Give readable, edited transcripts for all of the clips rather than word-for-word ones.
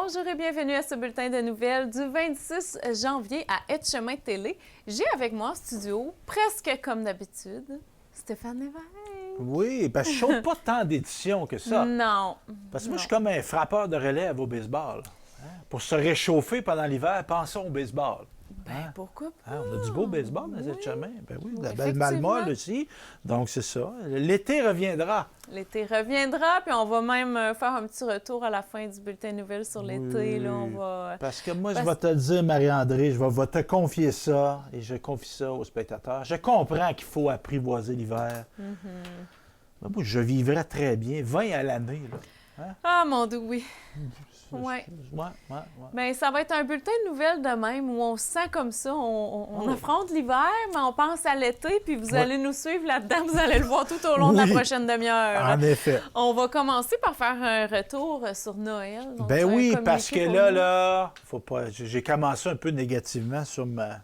Bonjour et bienvenue à ce bulletin de nouvelles du 26 janvier à Etchemin Télé. J'ai avec moi en studio, presque comme d'habitude, Stéphane Lévesque. Oui, parce que je ne saute pas tant d'éditions que ça. Non. Parce que moi, je suis comme un frappeur de relève au baseball. Hein? Pour se réchauffer pendant l'hiver, pensons au baseball. Ben, pourquoi pas? Hein? On a du beau baseball dans cette chemin. Ben oui, de la belle Effectivement. malmolle aussi. Donc, c'est ça. L'été reviendra. L'été reviendra, puis on va même faire un petit retour à la fin du bulletin de nouvelles sur l'été. Là, on va... Parce que moi, je vais te le dire, Marie-André, je vais te confier ça, et je confie ça aux spectateurs. Je comprends qu'il faut apprivoiser l'hiver. Mais moi, je vivrais très bien, 20 à l'année. Là. Hein? Ah, mon Dieu, oui. Ouais. Ouais. Bien, ça va être un bulletin de nouvelles de même où on se sent comme ça. On affronte l'hiver, mais on pense à l'été, puis vous allez nous suivre là-dedans. Vous allez le voir tout au long de la prochaine demi-heure. En effet. On va commencer par faire un retour sur Noël. Donc, ben oui, parce que nous. là, faut pas. J'ai commencé un peu négativement sur ma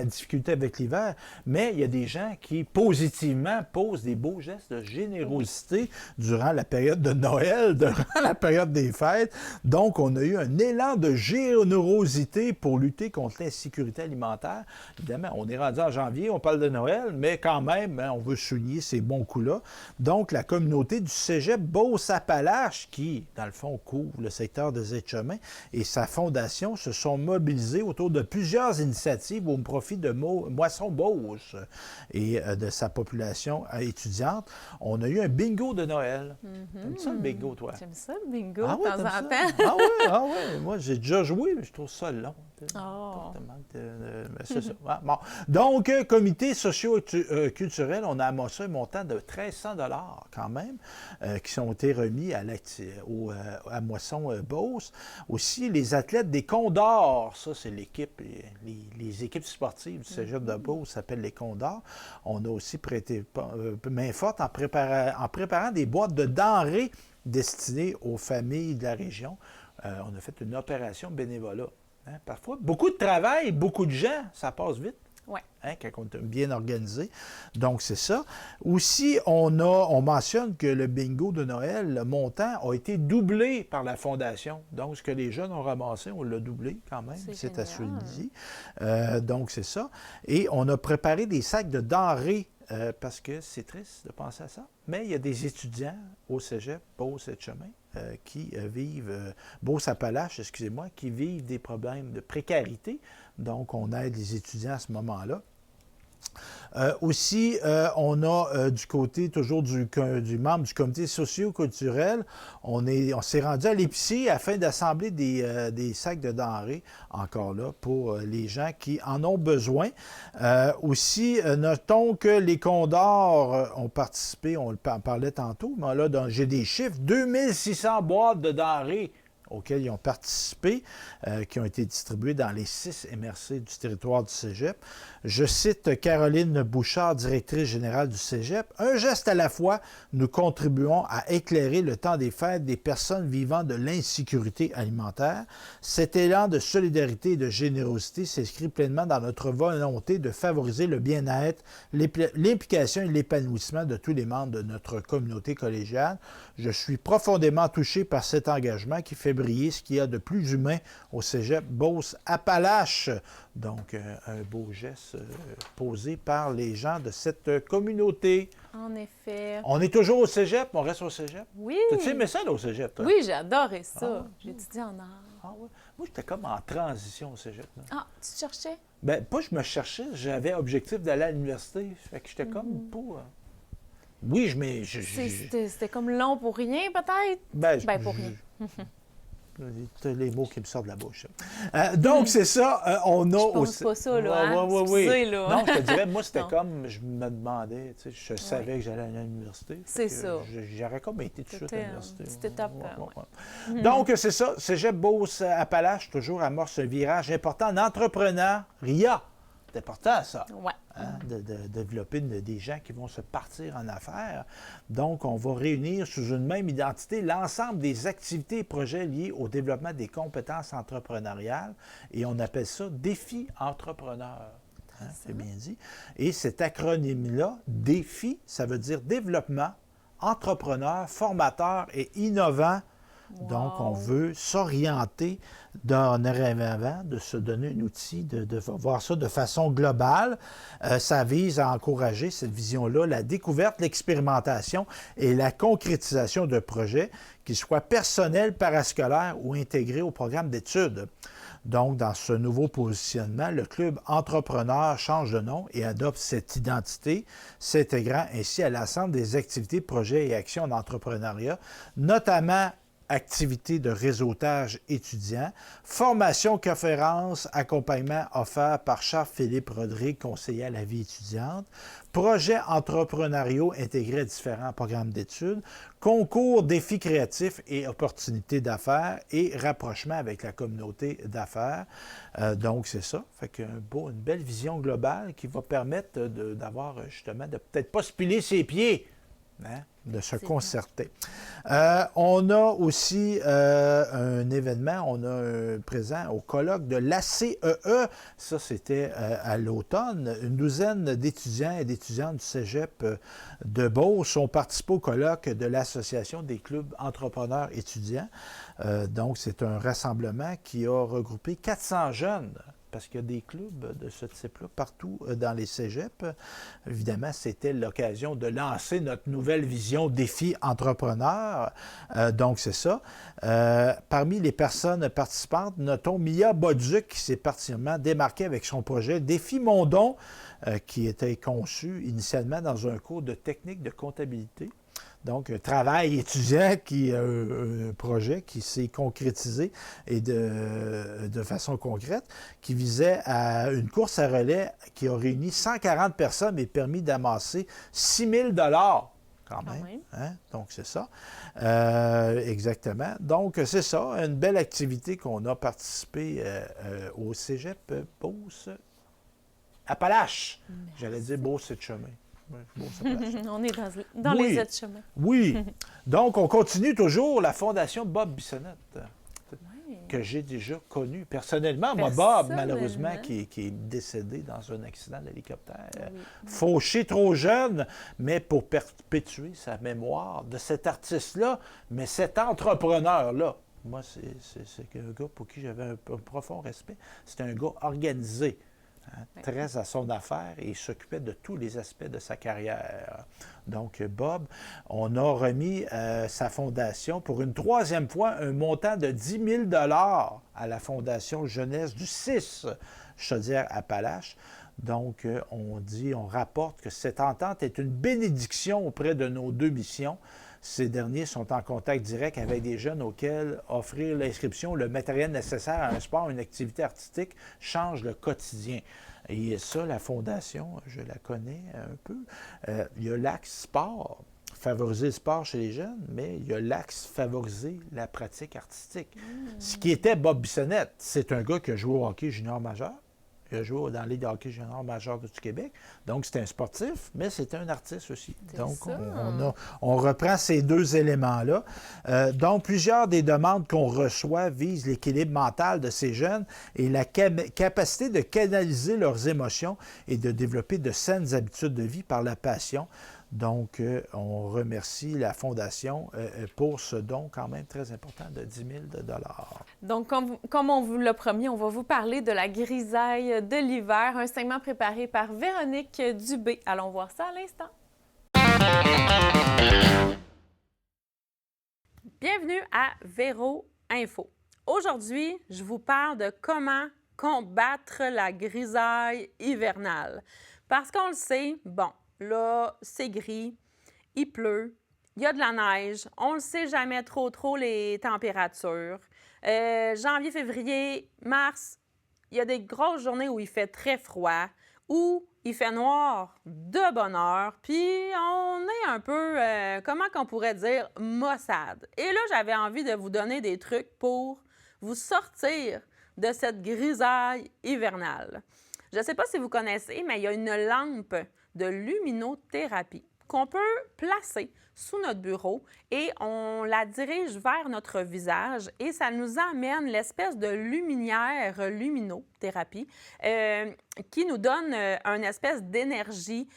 difficulté avec l'hiver, mais il y a des gens qui, positivement, posent des beaux gestes de générosité durant la période de Noël, durant la période des fêtes. Donc, on a eu un élan de générosité pour lutter contre l'insécurité alimentaire. Évidemment, on est rendu en janvier, on parle de Noël, mais quand même, hein, on veut souligner ces bons coups-là. Donc, la communauté du cégep Beauce-Appalaches, qui, dans le fond, couvre le secteur des Etchemins, et sa fondation se sont mobilisés autour de plusieurs initiatives au profit de Moisson Beauce et de sa population étudiante. On a eu un bingo de Noël. T'aimes ça, le bingo, toi? J'aime ça, le bingo, Ah, de oui, temps en ça? temps. Ah oui. Moi, j'ai déjà joué, mais je trouve ça long. Oh. C'est ça. Ah, bon. Donc, comité socio-culturel, on a amassé un montant de 1300 $ quand même, qui ont été remis à Moisson-Beauce. Aussi, les athlètes des Condors, ça, c'est l'équipe, les équipes sportives du cégep de Beauce s'appellent les Condors. On a aussi prêté main forte en préparant des boîtes de denrées destinées aux familles de la région. On a fait une opération bénévolat. Hein? Parfois, beaucoup de travail, beaucoup de gens, ça passe vite. Oui. Hein, quand on est bien organisé. Donc, c'est ça. Aussi, on mentionne que le bingo de Noël, le montant, a été doublé par la Fondation. Donc, ce que les jeunes ont ramassé, on l'a doublé quand même. C'est à souligner. Donc, c'est ça. Et on a préparé des sacs de denrées parce que c'est triste de penser à ça. Mais il y a des étudiants au cégep, Beauce-Etchemin, qui vivent, Beauce-Appalaches, excusez-moi, qui vivent des problèmes de précarité. Donc, on aide les étudiants à ce moment-là. Aussi, on a du côté toujours du membre du comité socio-culturel, on s'est rendu à l'épicerie afin d'assembler des sacs de denrées, encore là, pour les gens qui en ont besoin. Aussi, notons que les Condors ont participé, on en parlait tantôt, mais là, j'ai des chiffres, 2600 boîtes de denrées auxquels ils ont participé, qui ont été distribués dans les 6 MRC du territoire du cégep. Je cite Caroline Bouchard, directrice générale du cégep. « Un geste à la fois, nous contribuons à éclairer le temps des fêtes des personnes vivant de l'insécurité alimentaire. Cet élan de solidarité et de générosité s'inscrit pleinement dans notre volonté de favoriser le bien-être, l'implication et l'épanouissement de tous les membres de notre communauté collégiale. Je suis profondément touché par cet engagement qui fait briller ce qu'il y a de plus humain au cégep Beauce-Appalaches. » Donc, un beau geste posé par les gens de cette communauté. En effet. On est toujours au cégep? On reste au cégep? Oui. T'as-tu aimé ça, là, au cégep? Toi? Oui, j'ai adoré ça. Ah, j'ai étudié en art. Ah ouais? Moi, j'étais comme en transition au cégep. Là. Ah, tu te cherchais? Ben, pas je me cherchais, j'avais objectif d'aller à l'université. Fait que j'étais comme pas... Oui, C'était comme long pour rien, peut-être? Ben, pour rien. C'est les mots qui me sortent de la bouche. Donc, c'est ça. On a je pense pas ça, là. Oui. Là, non, je te dirais, moi, c'était comme, je me demandais, tu sais, je savais que j'allais à l'université. C'est ça. J'aurais comme été tout de suite à l'université. C'était top. Donc, c'est ça. Cégep Beauce-Appalaches, toujours amorce un virage important en entrepreneuriat. C'est important, ça. Ouais. Hein, de développer des gens qui vont se partir en affaires. Donc, on va réunir sous une même identité l'ensemble des activités et projets liés au développement des compétences entrepreneuriales et on appelle ça défi entrepreneur. Hein, c'est bien dit. Et cet acronyme-là, défi, ça veut dire développement, entrepreneur, formateur et innovant Donc, on veut s'orienter dorénavant, de se donner un outil, de voir ça de façon globale. Ça vise à encourager cette vision-là, la découverte, l'expérimentation et la concrétisation de projets, qu'ils soient personnels, parascolaires ou intégrés au programme d'études. Donc, dans ce nouveau positionnement, le Club Entrepreneur change de nom et adopte cette identité, s'intégrant ainsi à l'ensemble des activités, projets et actions d'entrepreneuriat, notamment activités de réseautage étudiant, formation, conférences, accompagnement offert par Charles-Philippe Rodrigue, conseiller à la vie étudiante, projets entrepreneuriaux intégrés à différents programmes d'études, concours, défis créatifs et opportunités d'affaires et rapprochement avec la communauté d'affaires. Donc, c'est ça. Fait qu'une belle vision globale qui va permettre d'avoir justement, de peut-être pas se piler ses pieds, hein, de se concerter. On a aussi un événement, on a un présent au colloque de l'ACEE. Ça, c'était à l'automne. Une douzaine d'étudiants et d'étudiantes du cégep de Beauce ont participé au colloque de l'Association des clubs entrepreneurs étudiants. Donc, c'est un rassemblement qui a regroupé 400 jeunes, parce qu'il y a des clubs de ce type-là partout dans les cégeps. Évidemment, c'était l'occasion de lancer notre nouvelle vision défi entrepreneur. Donc, c'est ça. Parmi les personnes participantes, notons Mia Boduc, qui s'est particulièrement démarquée avec son projet Défi Mondon, qui était conçu initialement dans un cours de technique de comptabilité. Donc, un travail étudiant, un projet qui s'est concrétisé et de façon concrète, qui visait à une course à relais qui a réuni 140 personnes et permis d'amasser 6 000 quand même. Hein? Donc, c'est ça. Exactement. Donc, c'est ça, une belle activité qu'on a participé au Cégep Beauce-Appalaches. J'allais dire Beauce-et-Chemin. On est dans les aides-chemins. Oui. Donc, on continue toujours la Fondation Bob Bissonnette, que j'ai déjà connue personnellement. Moi, Bob, malheureusement, qui est décédé dans un accident d'hélicoptère. Oui. Fauché trop jeune, mais pour perpétuer sa mémoire de cet artiste-là, mais cet entrepreneur-là. Moi, c'est un gars pour qui j'avais un profond respect. C'était un gars organisé. Très à son affaire et il s'occupait de tous les aspects de sa carrière. Donc, Bob, on a remis sa fondation pour une troisième fois un montant de 10 000 $ à la Fondation Jeunesse du 6 Chaudière-Appalaches. Donc, on rapporte que cette entente est une bénédiction auprès de nos deux missions. Ces derniers sont en contact direct avec des jeunes auxquels offrir l'inscription, le matériel nécessaire à un sport, une activité artistique change le quotidien. Et ça, la Fondation, je la connais un peu. Il y a l'axe sport, favoriser le sport chez les jeunes, mais il y a l'axe favoriser la pratique artistique. Ce qui était Bob Bissonnette, c'est un gars qui a joué au hockey junior majeur. Il a joué dans la Ligue de hockey junior majeur du Québec. Donc, c'était un sportif, mais c'était un artiste aussi. Donc, on reprend ces deux éléments-là. Donc, plusieurs des demandes qu'on reçoit visent l'équilibre mental de ces jeunes et la capacité de canaliser leurs émotions et de développer de saines habitudes de vie par la passion. Donc, on remercie la Fondation pour ce don quand même très important de 10 000 $. Donc, comme on vous l'a promis, on va vous parler de la grisaille de l'hiver, un segment préparé par Véronique Dubé. Allons voir ça à l'instant. Bienvenue à Véro Info. Aujourd'hui, je vous parle de comment combattre la grisaille hivernale. Parce qu'on le sait, là, c'est gris, il pleut, il y a de la neige, on ne sait jamais trop les températures. Janvier, février, mars, il y a des grosses journées où il fait très froid, où il fait noir de bonne heure, puis on est un peu, comment qu'on pourrait dire, maussade. Et là, j'avais envie de vous donner des trucs pour vous sortir de cette grisaille hivernale. Je ne sais pas si vous connaissez, mais il y a une lampe de luminothérapie qu'on peut placer sous notre bureau et on la dirige vers notre visage et ça nous amène l'espèce de luminaire luminothérapie qui nous donne une espèce d'énergie.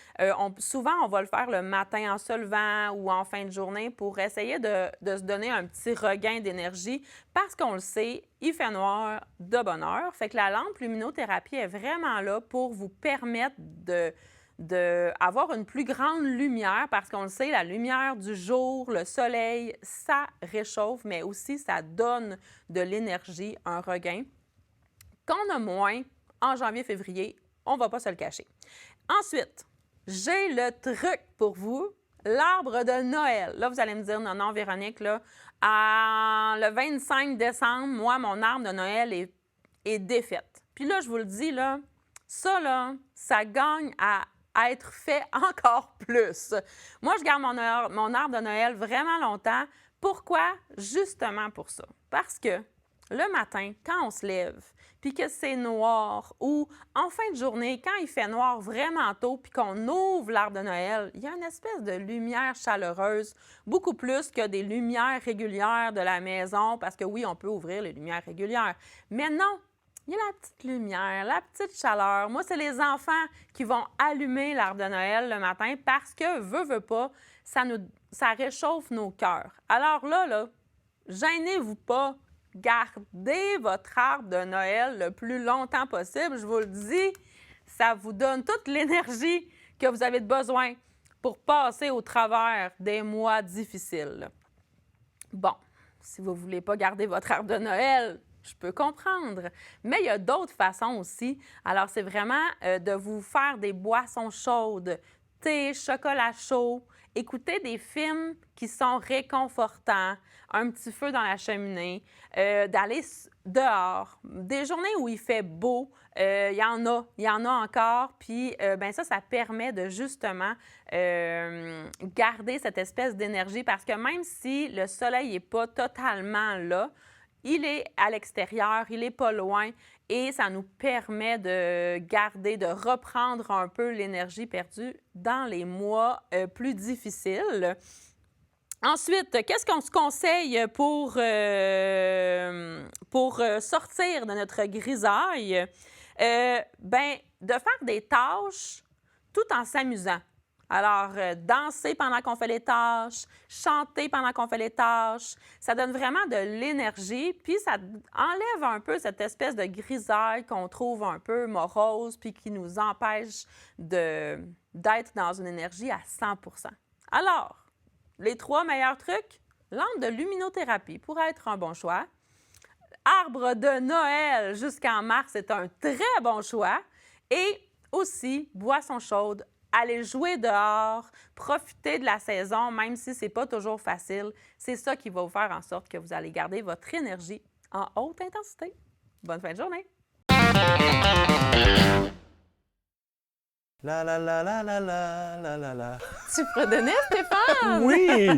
Souvent, on va le faire le matin en se levant ou en fin de journée pour essayer de se donner un petit regain d'énergie parce qu'on le sait, il fait noir de bonne heure. Fait que la lampe luminothérapie est vraiment là pour vous permettre d'avoir une plus grande lumière parce qu'on le sait, la lumière du jour, le soleil, ça réchauffe, mais aussi ça donne de l'énergie, un regain qu'on a moins en janvier-février, on ne va pas se le cacher. Ensuite, j'ai le truc pour vous, l'arbre de Noël. Là, vous allez me dire, non, Véronique, là, le 25 décembre, moi, mon arbre de Noël est défaite. Puis là, je vous le dis, là, ça gagne à être fait encore plus. Moi, je garde mon arbre de Noël vraiment longtemps. Pourquoi? Justement pour ça. Parce que le matin, quand on se lève, puis que c'est noir, ou en fin de journée, quand il fait noir vraiment tôt, puis qu'on ouvre l'arbre de Noël, il y a une espèce de lumière chaleureuse, beaucoup plus que des lumières régulières de la maison, parce que oui, on peut ouvrir les lumières régulières. Mais non! Il y a la petite lumière, la petite chaleur. Moi, c'est les enfants qui vont allumer l'arbre de Noël le matin parce que, veut pas, ça réchauffe nos cœurs. Alors là, gênez-vous pas. Gardez votre arbre de Noël le plus longtemps possible. Je vous le dis, ça vous donne toute l'énergie que vous avez besoin pour passer au travers des mois difficiles. Bon, si vous ne voulez pas garder votre arbre de Noël, je peux comprendre. Mais il y a d'autres façons aussi. Alors, c'est vraiment de vous faire des boissons chaudes, thé, chocolat chaud, écouter des films qui sont réconfortants, un petit feu dans la cheminée, d'aller dehors. Des journées où il fait beau, il y en a encore. Puis, ça permet de justement garder cette espèce d'énergie parce que même si le soleil n'est pas totalement là, il est à l'extérieur, il n'est pas loin et ça nous permet de garder, de reprendre un peu l'énergie perdue dans les mois plus difficiles. Ensuite, qu'est-ce qu'on se conseille pour sortir de notre grisaille? De faire des tâches tout en s'amusant. Alors, danser pendant qu'on fait les tâches, chanter pendant qu'on fait les tâches, ça donne vraiment de l'énergie, puis ça enlève un peu cette espèce de grisaille qu'on trouve un peu morose, puis qui nous empêche d'être dans une énergie à 100 %. Alors, les 3 meilleurs trucs, lampe de luminothérapie pourrait être un bon choix. Arbre de Noël jusqu'en mars est un très bon choix. Et aussi, boisson chaude. Aller jouer dehors, profiter de la saison, même si ce n'est pas toujours facile. C'est ça qui va vous faire en sorte que vous allez garder votre énergie en haute intensité. Bonne fin de journée! La la la la la la la la la. Tu fredonnais, Stéphane? Oui!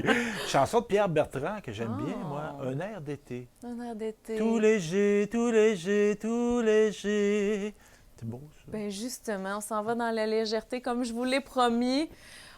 Chanson de Pierre Bertrand que j'aime bien, moi. Un air d'été. Un air d'été. Tout léger, tout léger, tout léger. C'est beau, ça. Bien, justement, on s'en va dans la légèreté, comme je vous l'ai promis.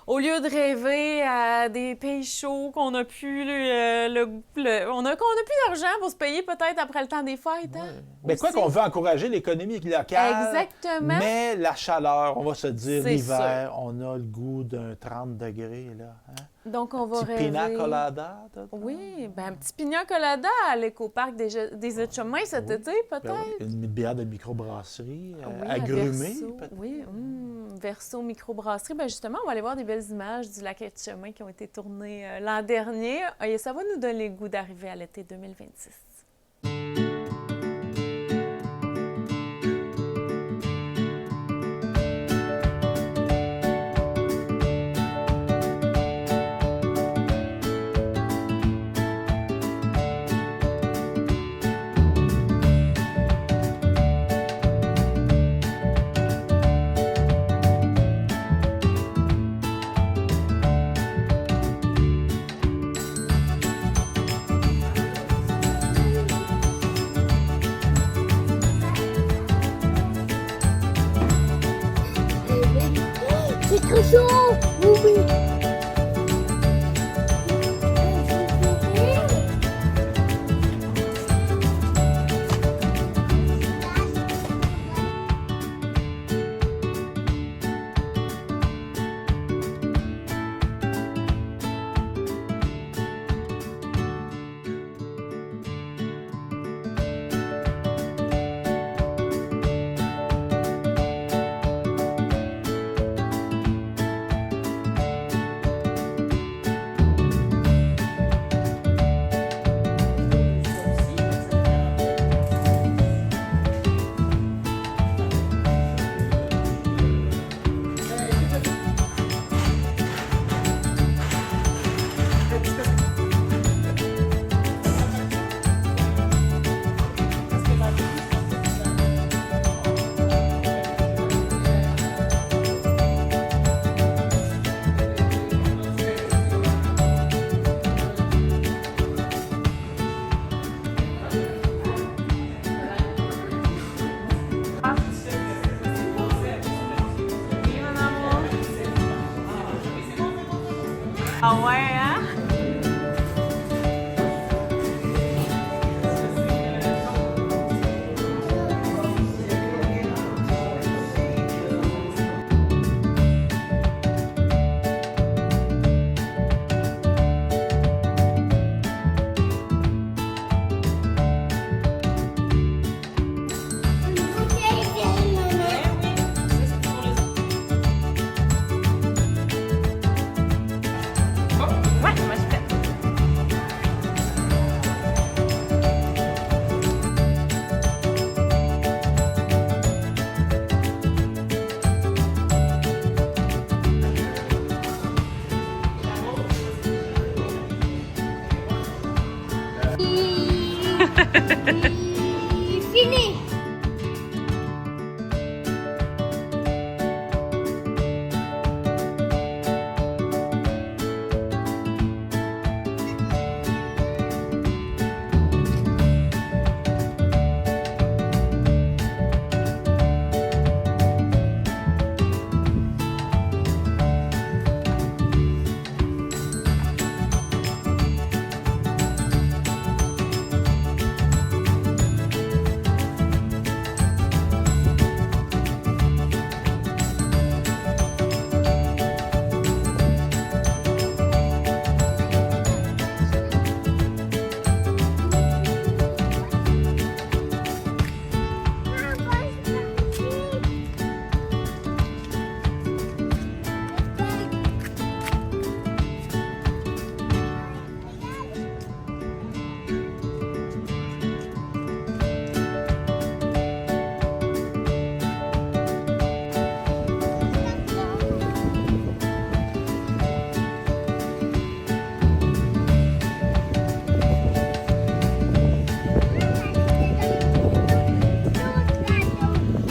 Au lieu de rêver à des pays chauds, qu'on n'a plus on a plus d'argent pour se payer peut-être après le temps des fêtes. Hein? Mais quoi qu'on veut encourager l'économie locale, exactement. Mais la chaleur, on va se dire, C'est l'hiver, on a le goût d'un 30 degrés. Là, hein? Donc, on va petit rêver... pina colada. Oui, bien, un petit pina colada à l'écoparc des Etchemins cet été, peut-être. Ben oui, une bière de microbrasserie, Oui, agrumée. Verso, oui, Verso microbrasserie. Bien, justement, on va aller voir des belles images du lac Etchemin qui ont été tournées l'an dernier. Et ça va nous donner le goût d'arriver à l'été 2026. C'est très chaud! Oui, oui. Ah ouais, hein? Fini.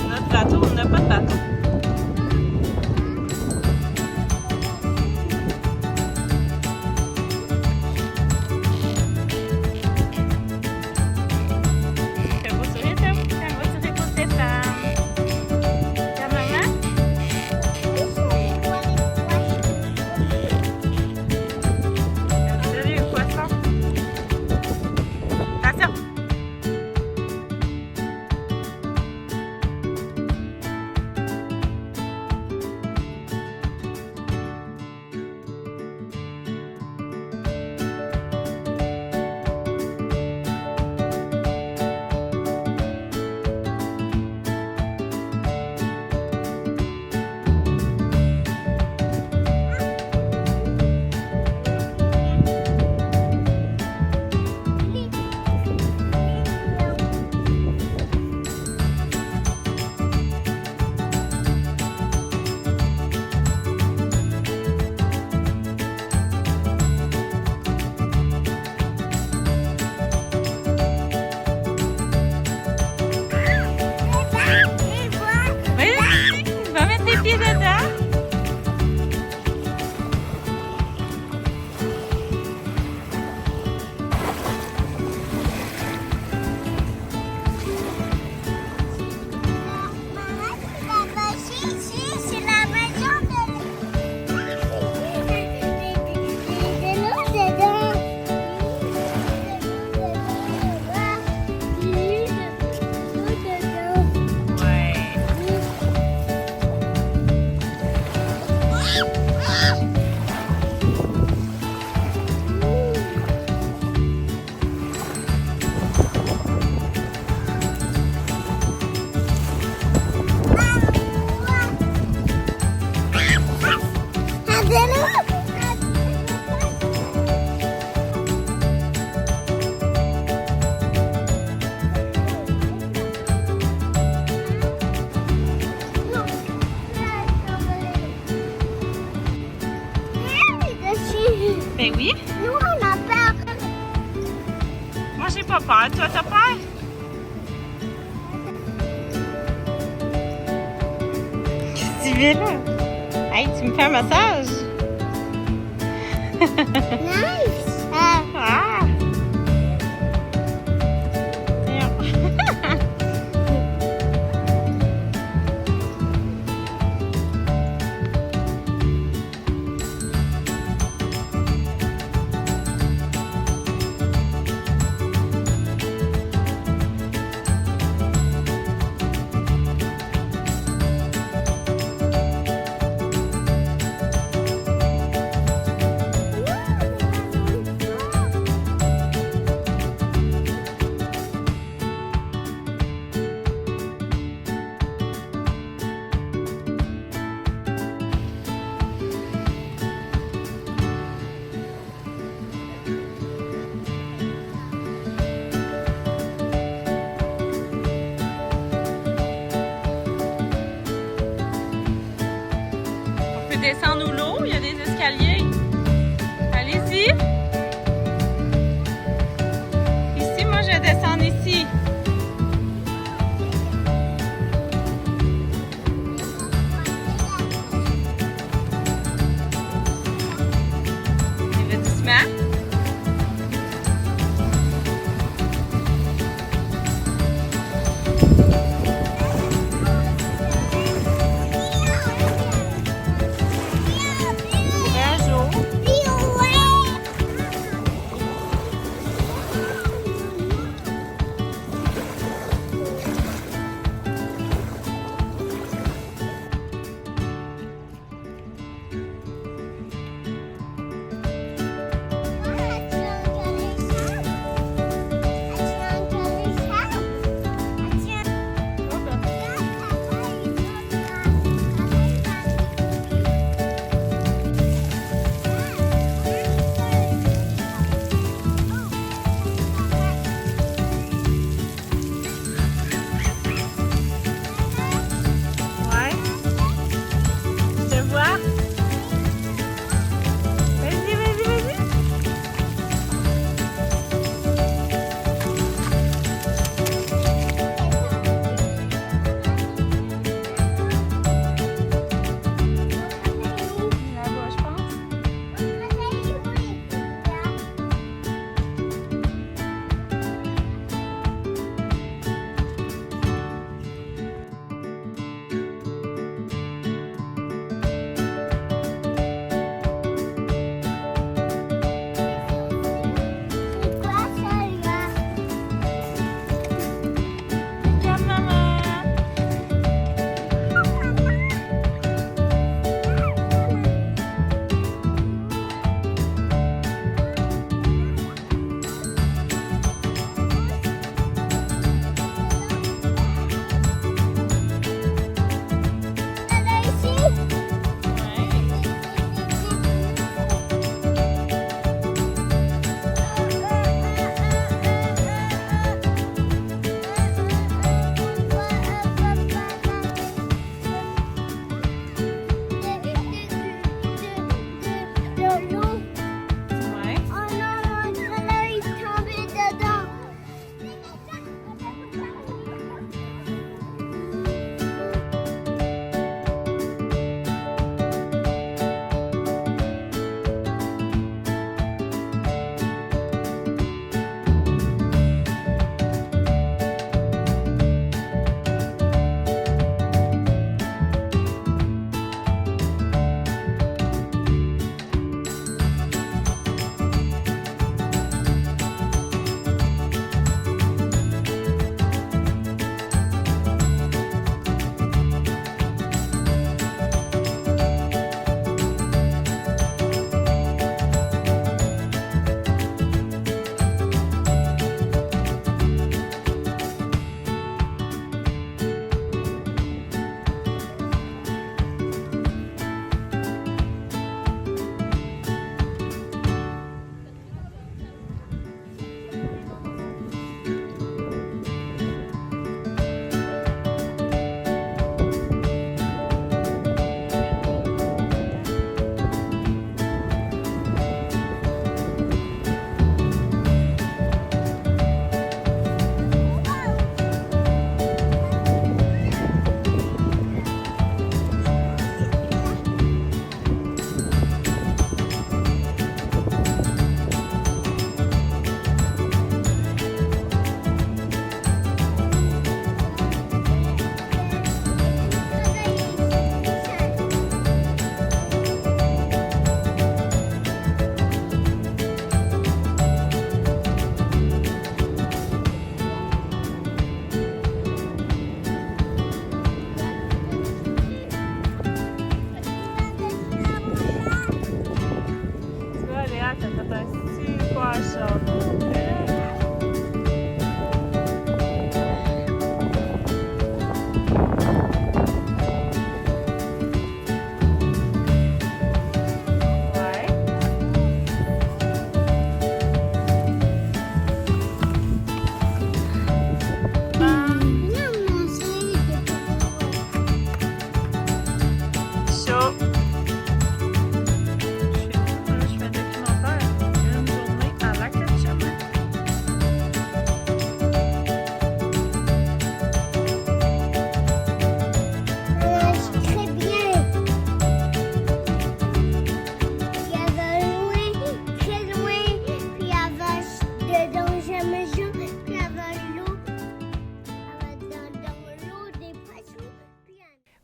Notre bateau, on n'a pas de bateau. Va mettre tes pieds dedans. C'est la maison de l'eau dedans. Ouais. Ben oui. Nous, on a peur. Moi, j'ai pas peur. Toi, t'as peur? Qu'est-ce que tu fais là? Hey, tu me fais un massage? Nice. Ah! descendre où l'eau, il y a des escaliers. Allez-y. Ici, moi, je vais descendre ici. Divertissement.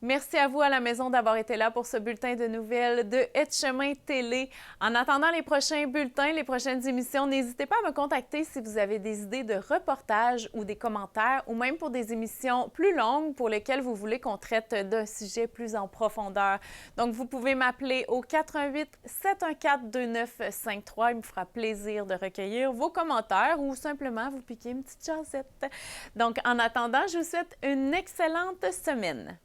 Merci à vous à la maison d'avoir été là pour ce bulletin de nouvelles de Etchemin Télé. En attendant les prochains bulletins, les prochaines émissions, n'hésitez pas à me contacter si vous avez des idées de reportages ou des commentaires ou même pour des émissions plus longues pour lesquelles vous voulez qu'on traite d'un sujet plus en profondeur. Donc, vous pouvez m'appeler au 88 714 2953. Il me fera plaisir de recueillir vos commentaires ou simplement vous piquer une petite jasette. Donc, en attendant, je vous souhaite une excellente semaine.